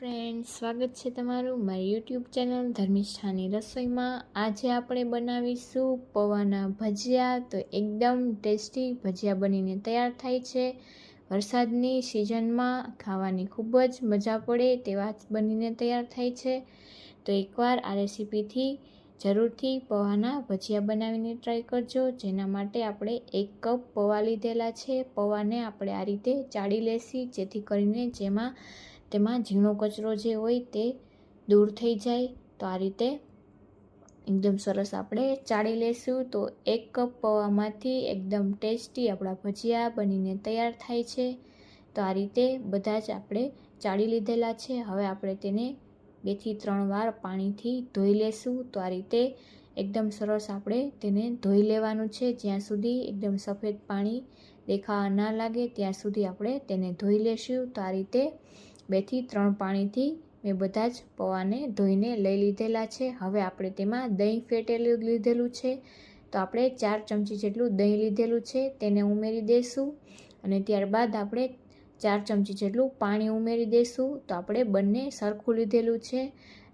Friends, સ્વાગત છે તમારું મારી યુટ્યુબ ચેનલ ધર્મિષ્ઠાની રસોઈમાં। આજે આપણે બનાવીશું પૌવાના ભજીયા। તો એકદમ ટેસ્ટી ભજીયા બનીને તૈયાર થાય છે। વરસાદની સિઝનમાં ખાવાની ખૂબ જ મજા પડે તેવા જ બનીને તૈયાર થાય છે। તો એકવાર આ રેસીપીથી જરૂરથી પૌવાના ભજીયા બનાવીને ટ્રાય કરજો। જેના માટે આપણે 1 કપ પૌવા લીધેલા છે। પૌવાને આપણે આ રીતે ચાળી લેશી, જેથી કરીને તેમાં ઝીણો કચરો જે હોય તે દૂર થઈ જાય। તો આ રીતે એકદમ સરસ આપણે ચાળી લેશું। તો 1 કપ પૌવામાંથી એકદમ ટેસ્ટી આપણા ભજીયા બનીને તૈયાર થાય છે। તો આ રીતે બધા જ આપણે ચાળી લીધેલા છે। હવે આપણે તેને 2 થી 3 વાર પાણીથી ધોઈ લેશું। તો આ રીતે એકદમ સરસ આપણે તેને ધોઈ લેવાનું છે। જ્યાં સુધી એકદમ સફેદ પાણી દેખાવા ના લાગે ત્યાં સુધી આપણે તેને ધોઈ લેશું। તો આ રીતે 2 થી 3 પાણીથી મેં બધા જ પૌવાને ધોઈને લઈ લીધેલા છે। હવે આપણે તેમાં દહીં ફેટેલું લીધેલું છે। તો આપણે 4 ચમચી જેટલું દહીં લીધેલું છે, તેને ઉમેરી દઈશું અને ત્યારબાદ આપણે 4 ચમચી જેટલું પાણી ઉમેરી દઈશું। તો આપણે બંને સરખું લીધેલું છે।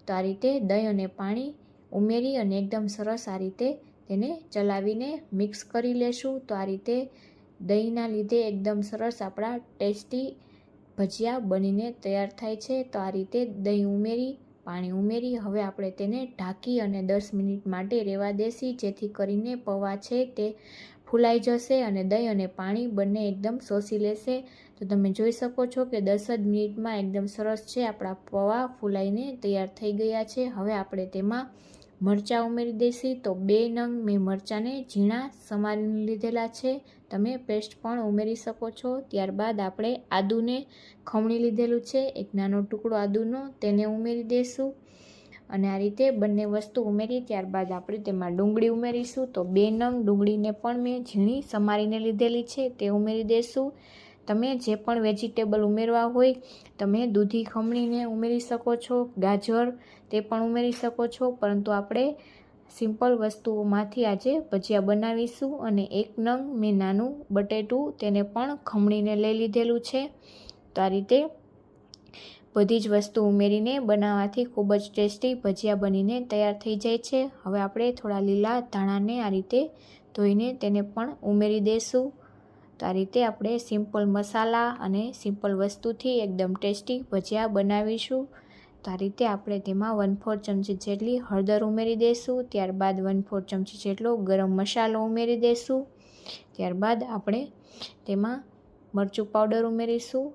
તો આ રીતે દહીં અને પાણી ઉમેરી અને એકદમ સરસ આ રીતે તેને ચલાવીને મિક્સ કરી લેશું। તો આ રીતે દહીંના લીધે એકદમ સરસ આપણા ટેસ્ટી ભજીયા બનીને તૈયાર થાય છે। તો આ રીતે દહીં ઉમેરી, પાણી ઉમેરી હવે આપણે તેને ઢાંકી અને 10 મિનિટ માટે રહેવા દેશી, જેથી કરીને પૌવા છે તે ફૂલાઈ જશે અને દહીં અને પાણી બંને એકદમ શોષી લેશે। તો તમે જોઈ શકો છો કે 10 જ મિનિટમાં એકદમ સરસ છે આપણા પૌવા ફૂલાઈને તૈયાર થઈ ગયા છે। હવે આપણે તેમાં મરચાં ઉમેરી દઈશી। તો 2 નંગ મેં મરચાંને ઝીણા સમારીને લીધેલા છે, તમે પેસ્ટ પણ ઉમેરી શકો છો। ત્યારબાદ આપણે આદુને ખમણી લીધેલું છે, એક નાનો ટુકડો આદુનો, તેને ઉમેરી દઈશું અને આ રીતે બંને વસ્તુ ઉમેરી ત્યારબાદ આપણે તેમાં ડુંગળી ઉમેરીશું। તો 2 નંગ ડુંગળીને પણ મેં ઝીણી સમારીને લીધેલી છે, તે ઉમેરી દઈશું। તમે જે પણ વેજીટેબલ ઉમેરવા હોય તમે દૂધી ખમણીને ઉમેરી શકો છો, ગાજર તે પણ ઉમેરી શકો છો, પરંતુ આપણે સિમ્પલ વસ્તુઓમાંથી આજે ભજીયા બનાવીશું। અને 1 નંગ મેં નાનું બટેટું તેને પણ ખમણીને લઈ લીધેલું છે। તો આ રીતે બધી જ વસ્તુ ઉમેરીને બનાવવાથી ખૂબ જ ટેસ્ટી ભજીયા બનીને તૈયાર થઈ જાય છે। હવે આપણે થોડા લીલા ધાણાને આ રીતે ધોઈને તેને પણ ઉમેરી દઈશું। તો આ રીતે આપણે સિમ્પલ મસાલા અને સિમ્પલ વસ્તુથી એકદમ ટેસ્ટી ભજીયા બનાવીશું। તો આ રીતે આપણે તેમાં 1/4 ચમચી જેટલી હળદર ઉમેરી દઈશું। ત્યારબાદ 1/4 ચમચી જેટલો ગરમ મસાલો ઉમેરી દઈશું। ત્યારબાદ આપણે તેમાં મરચું પાવડર ઉમેરીશું।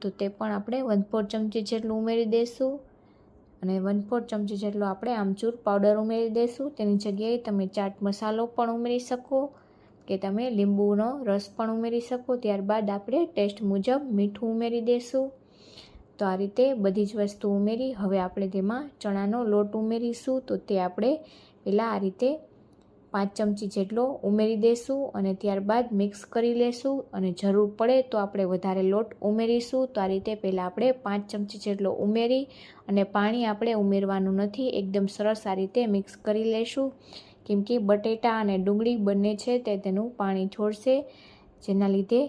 તો તે પણ આપણે 1/4 ચમચી જેટલું ઉમેરી દઈશું અને 1/4 ચમચી જેટલો આપણે આમચૂર પાવડર ઉમેરી દઈશું। તેની જગ્યાએ તમે ચાટ મસાલો પણ ઉમેરી શકો કે તમે લીંબુનો રસ પણ ઉમેરી શકો। ત્યારબાદ આપણે ટેસ્ટ મુજબ મીઠું ઉમેરી દઈશું। તો આ રીતે બધી જ વસ્તુ ઉમેરી હવે આપણે તેમાં ચણાનો લોટ ઉમેરીશું। તો તે આપણે પહેલાં આ રીતે 5 ચમચી જેટલો ઉમેરી દઈશું અને ત્યારબાદ મિક્સ કરી લેશું અને જરૂર પડે તો આપણે વધારે લોટ ઉમેરીશું। તો આ રીતે પહેલાં આપણે 5 ચમચી જેટલો ઉમેરી અને પાણી આપણે ઉમેરવાનું નથી, એકદમ સરસ આ રીતે મિક્સ કરી લેશું, કેમ કે બટેટા અને ડુંગળી બંને છે તે તેનું પાણી છોડશે, જેના લીધે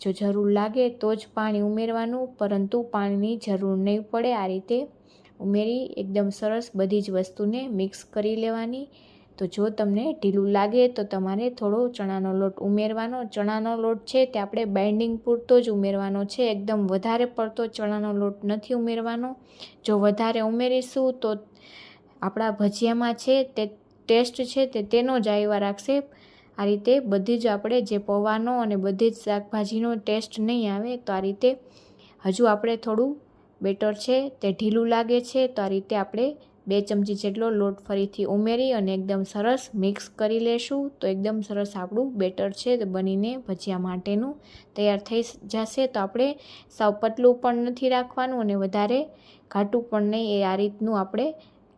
જો જરૂર લાગે તો જ પાણી ઉમેરવાનું, પરંતુ પાણીની જરૂર નહીં પડે। આ રીતે ઉમેરી એકદમ સરસ બધી જ વસ્તુને મિક્સ કરી લેવાની। તો જો તમને ઢીલું લાગે તો તમારે થોડો ચણાનો લોટ ઉમેરવાનો। ચણાનો લોટ છે તે આપણે બાઇન્ડિંગ પૂરતો જ ઉમેરવાનો છે, એકદમ વધારે પડતો ચણાનો લોટ નથી ઉમેરવાનો। જો વધારે ઉમેરીશું તો આપણા ભજીયામાં છે તે ટેસ્ટ છે તે તેનો જ આવ્યા રાખશે। આ રીતે બધી જ આપણે જે પૌવાનો અને બધી જ શાકભાજીનો ટેસ્ટ નહીં આવે। તો આ રીતે હજુ આપણે થોડું બેટર છે તે ઢીલું લાગે છે, તો આ રીતે આપણે 2 ચમચી જેટલો લોટ ફરીથી ઉમેરી અને એકદમ સરસ મિક્સ કરી લેશું। તો એકદમ સરસ આપણું બેટર છે તે બનીને ભજીયા માટેનું તૈયાર થઈ જશે। તો આપણે સાવ પતલું પણ નથી રાખવાનું અને વધારે ઘાટું પણ નહીં, એ આ રીતનું આપણે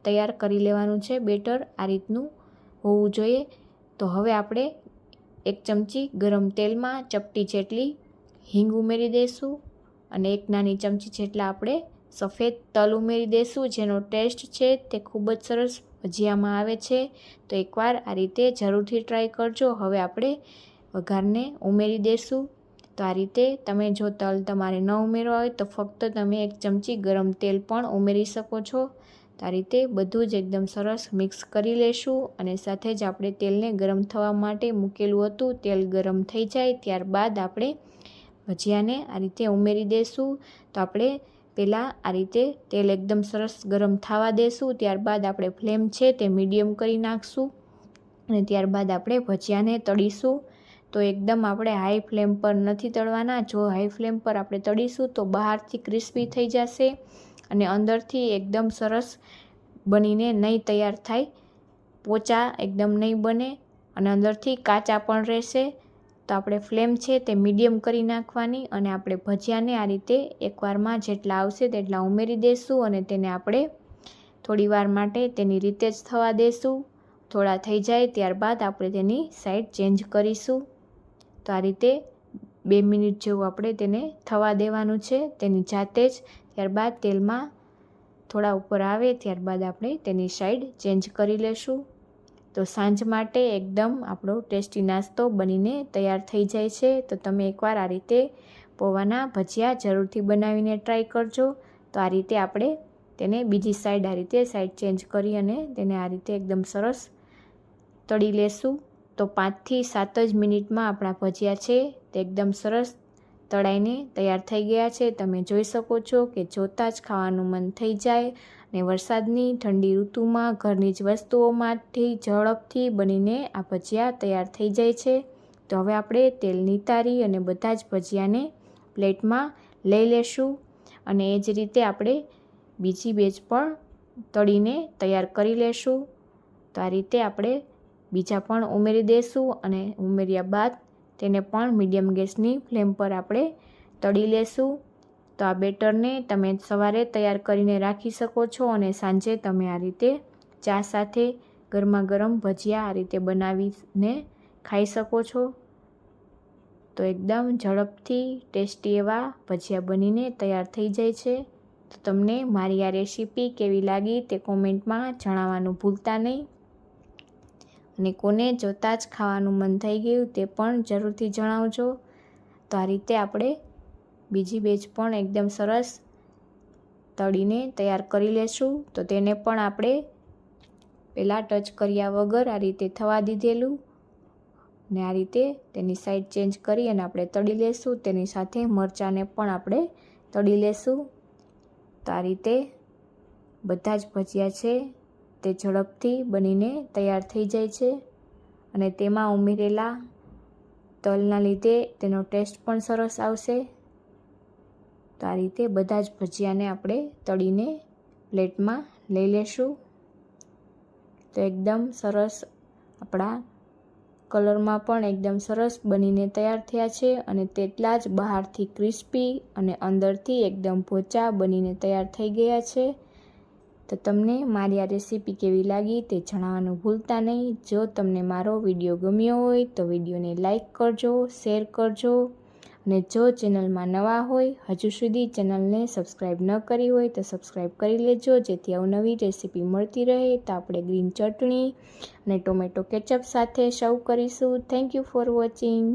તૈયાર કરી લેવાનું છે બેટર, આ રીતનું હોવું જોઈએ। તો હવે આપણે 1 ચમચી ગરમ તેલમાં ચપટી જેટલી હિંગ ઉમેરી દઈશું અને 1 નાની ચમચી જેટલા આપણે સફેદ તલ ઉમેરી દઈશું, જેનો ટેસ્ટ છે તે ખૂબ જ સરસ ભજીયામાં આવે છે। તો એકવાર આ રીતે જરૂરથી ટ્રાય કરજો। હવે આપણે વઘારને ઉમેરી દઈશું। તો આ રીતે તમે જો તલ તમારે ન ઉમેરવા હોય તો ફક્ત તમે 1 ચમચી ગરમ તેલ પણ ઉમેરી શકો છો। તો આ રીતે બધું જ એકદમ સરસ મિક્સ કરી લેશું અને સાથે જ આપણે તેલને ગરમ થવા માટે મૂકેલું હતું। તેલ ગરમ થઈ જાય ત્યારબાદ આપણે ભજીયાને આ રીતે ઉમેરી દઈશું। તો આપણે પહેલાં આ રીતે તેલ એકદમ સરસ ગરમ થવા દઈશું, ત્યારબાદ આપણે ફ્લેમ છે તે મીડિયમ કરી નાખશું અને ત્યારબાદ આપણે ભજીયાને તળીશું। તો એકદમ આપણે હાઈ ફ્લેમ પર નથી તળવાના। જો હાઈ ફ્લેમ પર આપણે તળીશું તો બહારથી ક્રિસ્પી થઈ જશે અને અંદરથી એકદમ સરસ બનીને નહીં તૈયાર થાય, પોચા એકદમ નહીં બને અને અંદરથી કાચા પણ રહેશે। તો આપણે ફ્લેમ છે તે મીડિયમ કરી નાખવાની અને આપણે ભજીયાને આ રીતે એકવારમાં જેટલા આવશે તેટલા ઉમેરી દઈશું અને તેને આપણે થોડી વાર માટે તેની રીતે જ થવા દઈશું। થોડા થઈ જાય ત્યારબાદ આપણે તેની સાઈડ ચેન્જ કરીશું। તો આ રીતે 2 મિનિટ જેવું આપણે તેને થવા દેવાનું છે તેની જાતે જ। ત્યારબાદ તેલમાં થોડા ઉપર આવે ત્યારબાદ આપણે તેની સાઈડ ચેન્જ કરી લેશું। તો સાંજ માટે એકદમ આપણો ટેસ્ટી નાસ્તો બનીને તૈયાર થઈ જાય છે। તો તમે એકવાર આ રીતે પૌંઆના ભજીયા જરૂરથી બનાવીને ટ્રાય કરજો। તો આ રીતે આપણે તેને બીજી સાઈડ આ રીતે સાઈડ ચેન્જ કરી અને તેને આ રીતે એકદમ સરસ તળી લેશું। તો 5 થી 7 જ મિનિટમાં આપણા ભજીયા છે તે એકદમ સરસ તળાઈને તૈયાર થઈ ગયા છે। તમે જોઈ શકો છો કે જોતાં જ ખાવાનું મન થઈ જાય અને વરસાદની ઠંડી ઋતુમાં ઘરની જ વસ્તુઓમાંથી ઝડપથી બનીને આ ભજીયા તૈયાર થઈ જાય છે। તો હવે આપણે તેલ નિતારી અને બધા જ ભજીયાને પ્લેટમાં લઈ લેશું અને એ જ રીતે આપણે બીજી બેચ પણ તળીને તૈયાર કરી લેશું। તો આ રીતે આપણે બીજા પણ ઉમેરી દઈશું અને ઉમેર્યા બાદ તેને પણ મીડિયમ ગેસની ફ્લેમ પર આપણે તળી લેશું। તો આ બેટરને તમે સવારે તૈયાર કરીને રાખી શકો છો અને સાંજે તમે આ રીતે ચા સાથે ગરમા ગરમ ભજીયા આ રીતે બનાવીને ખાઈ શકો છો। તો એકદમ ઝડપથી ટેસ્ટી એવા ભજીયા બનીને તૈયાર થઈ જાય છે। તો તમને મારી આ રેસીપી કેવી લાગી તે કોમેન્ટમાં જણાવવાનું ભૂલતા નહીં અને કોને જોતાં જ ખાવાનું મન થઈ ગયું તે પણ જરૂરથી જણાવજો। તો આ રીતે આપણે બીજી બેચ પણ એકદમ સરસ તળીને તૈયાર કરી લેશું। તો તેને પણ આપણે પહેલાં ટચ કર્યા વગર આ રીતે થવા દીધેલું ને આ રીતે તેની સાઈડ ચેન્જ કરી અને આપણે તળી લેશું। તેની સાથે મરચાંને પણ આપણે તળી લેશું। તો આ રીતે બધા જ ભજીયા છે તે ઝડપથી બનીને તૈયાર થઈ જાય છે અને તેમાં ઉમેરેલા તલના લીધે તેનો ટેસ્ટ પણ સરસ આવશે। તો આ રીતે બધા જ ભજીયાને આપણે તળીને પ્લેટમાં લઈ લેશું। તો એકદમ સરસ આપણા કલરમાં પણ એકદમ સરસ બનીને તૈયાર થયા છે અને તેટલા જ બહારથી ક્રિસ્પી અને અંદરથી એકદમ પોચા બનીને તૈયાર થઈ ગયા છે। તો તમને મારી આ રેસીપી કેવી લાગી તે જણાવવાનું ભૂલતા નહીં। જો તમને મારો વિડીયો ગમ્યો હોય તો વિડીયોને લાઈક કરજો, શેર કરજો અને જો ચેનલમાં નવા હોય, હજુ સુધી ચેનલને સબસ્ક્રાઈબ ન કરી હોય તો સબસ્ક્રાઈબ કરી લેજો જેથી અવનવી રેસીપી મળતી રહે। તો આપણે ગ્રીન ચટણી અને ટોમેટો કેચઅપ સાથે સર્વ કરીશું। Thank you for watching.